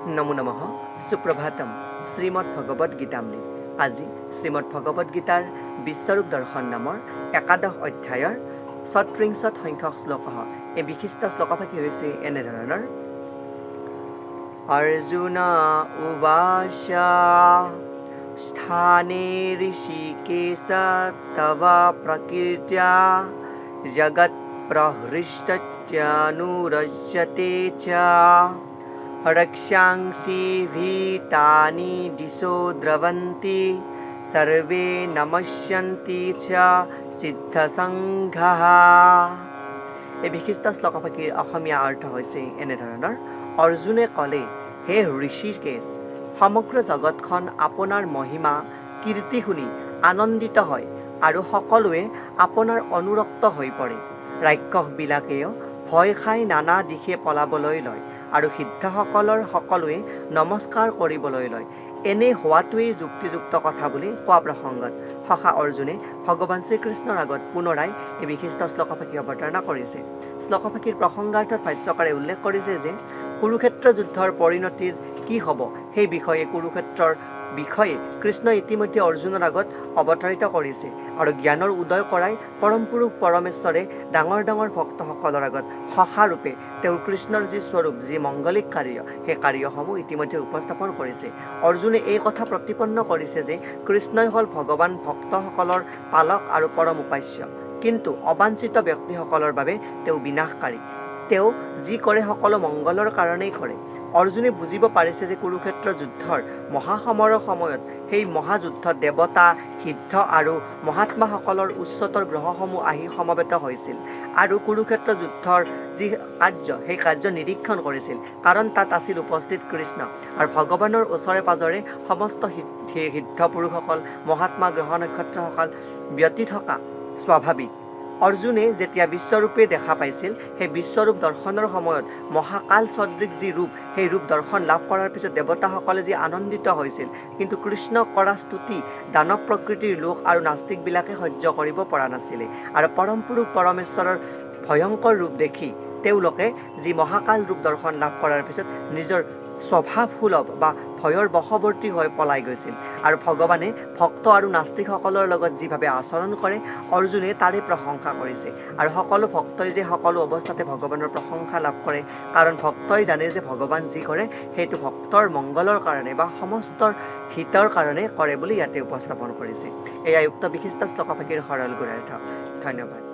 নমো নমঃ সুপ্ৰভাতম শ্ৰীমৎ ভগবত গীতামৃত। আজি শ্ৰীমৎ ভগবত গীতাৰ বিশ্বৰূপ দৰ্শন নামৰ একাদশ অধ্যায়ৰ ৩৬ সংখ্যক শ্লোক। এই বিশিষ্ট শ্লোকফাকি হৈছে এনেধৰণৰ: অৰ্জুন উবাচ স্থানে ঋষিকেশ তব প্ৰকৃত্যা জগৎ প্ৰহৃষ্টত্যনুৰজ্যতে চ रक्ष्यांसि भीतानि दिशो द्रवन्ति सर्वे नमस्यन्ति च सिद्धसंघः। এই বিশিষ্ট শ্লোকফাকিৰ অসমীয়া অৰ্থ হৈছে এনেধৰণৰ: অৰ্জুনে ক'লে, হে ঋষিকেশ, সমগ্ৰ জগতখন আপোনাৰ মহিমা কীৰ্তি শুনি আনন্দিত হয় আৰু সকলোৱে আপোনাৰ অনুৰক্ত হৈ পৰে। ৰাক্ষসবিলাকেও ভয় খাই নানা দিশে পলাবলৈ লয় আৰু সিদ্ধসকলৰ সকলোৱে নমস্কাৰ কৰিবলৈ লয়। এনে হোৱাটোৱেই যুক্তিযুক্ত কথা বুলি কোৱা প্ৰসংগত সখা অৰ্জুনে ভগৱান শ্ৰীকৃষ্ণৰ আগত পুনৰাই এই বিশিষ্ট শ্লোকফাকি অৱতাৰণা কৰিছে। শ্লোকফাকিৰ প্ৰসংগাৰ্থত ভাষ্যকাৰে উল্লেখ কৰিছে যে কুৰুক্ষেত্ৰ যুদ্ধৰ পৰিণতিৰ কি হ'ব সেই বিষয়ে কুৰুক্ষেত্ৰৰ বিষয়ে কৃষ্ণই ইতিমধ্যে অৰ্জুনৰ আগত অৱতাৰিত কৰিছে আৰু জ্ঞানৰ উদয় কৰাই পৰম পুৰুষ পৰমেশ্বৰে ডাঙৰ ডাঙৰ ভক্তসকলৰ আগত সখাৰূপে তেওঁৰ কৃষ্ণৰ যি স্বৰূপ, যি মংগলিক কাৰ্য, সেই কাৰ্যসমূহ ইতিমধ্যে উপস্থাপন কৰিছে। অৰ্জুনে এই কথা প্ৰতিপন্ন কৰিছে যে কৃষ্ণই হ'ল ভগৱান ভক্তসকলৰ পালক আৰু পৰম উপাস্য, কিন্তু অবাঞ্ছিত ব্যক্তিসকলৰ বাবে তেওঁ বিনাশকাৰী। তেওঁ যি কৰে সকলো মংগলৰ কাৰণেই কৰে। অৰ্জুনে বুজিব পাৰিছে যে কুৰুক্ষেত্ৰ যুদ্ধৰ মহাসমৰ সময়ত সেই মহাযুদ্ধত দেৱতা, সিদ্ধ আৰু মহাত্মাসকলৰ উচ্চতৰ গ্ৰহসমূহ আহি সমবেত হৈছিল আৰু কুৰুক্ষেত্ৰ যুদ্ধৰ যি কাৰ্য, সেই কাৰ্য নিৰীক্ষণ কৰিছিল, কাৰণ তাত আছিল উপস্থিত কৃষ্ণ আৰু ভগৱানৰ ওচৰে পাজৰে সমস্ত সিদ্ধ পুৰুষসকল, মহাত্মা গ্ৰহ নক্ষত্ৰসকল ব্যতি থকা স্বাভাৱিক। অৰ্জুনে যেতিয়া বিশ্বৰূপে দেখা পাইছিল, সেই বিশ্বৰূপ দৰ্শনৰ সময়ত মহাকাল সদৃশ যি ৰূপ, সেই ৰূপ দৰ্শন লাভ কৰাৰ পিছত দেৱতাসকলে যি আনন্দিত হৈছিল, কিন্তু কৃষ্ণক কৰা স্তুতি দানৱ প্ৰকৃতিৰ লোক আৰু নাস্তিকবিলাকে সহ্য কৰিব পৰা নাছিলে আৰু পৰম পুৰুষ পৰমেশ্বৰৰ ভয়ংকৰ ৰূপ দেখি তেওঁলোকে যি মহাকাল ৰূপ দৰ্শন লাভ কৰাৰ পিছত নিজৰ স্বভাৱসুলভ বা ভয়ৰ বশৱৰ্তী হৈ পলাই গৈছিল আৰু ভগৱানে ভক্ত আৰু নাস্তিকসকলৰ লগত যিভাৱে আচৰণ কৰে, অৰ্জুনে তাৰে প্ৰশংসা কৰিছে। আৰু সকলো ভক্তই যে সকলো অৱস্থাতে ভগৱানৰ প্ৰশংসা লাভ কৰে, কাৰণ ভক্তই জানে যে ভগৱান যি কৰে সেইটো ভক্তৰ মংগলৰ কাৰণে বা সমস্তৰ হিতৰ কাৰণে কৰে বুলি ইয়াতে উপস্থাপন কৰিছে। এয়াই উক্ত বিশিষ্ট শ্লোকফাকিৰ সৰল গুণাৰ্থ। ধন্যবাদ।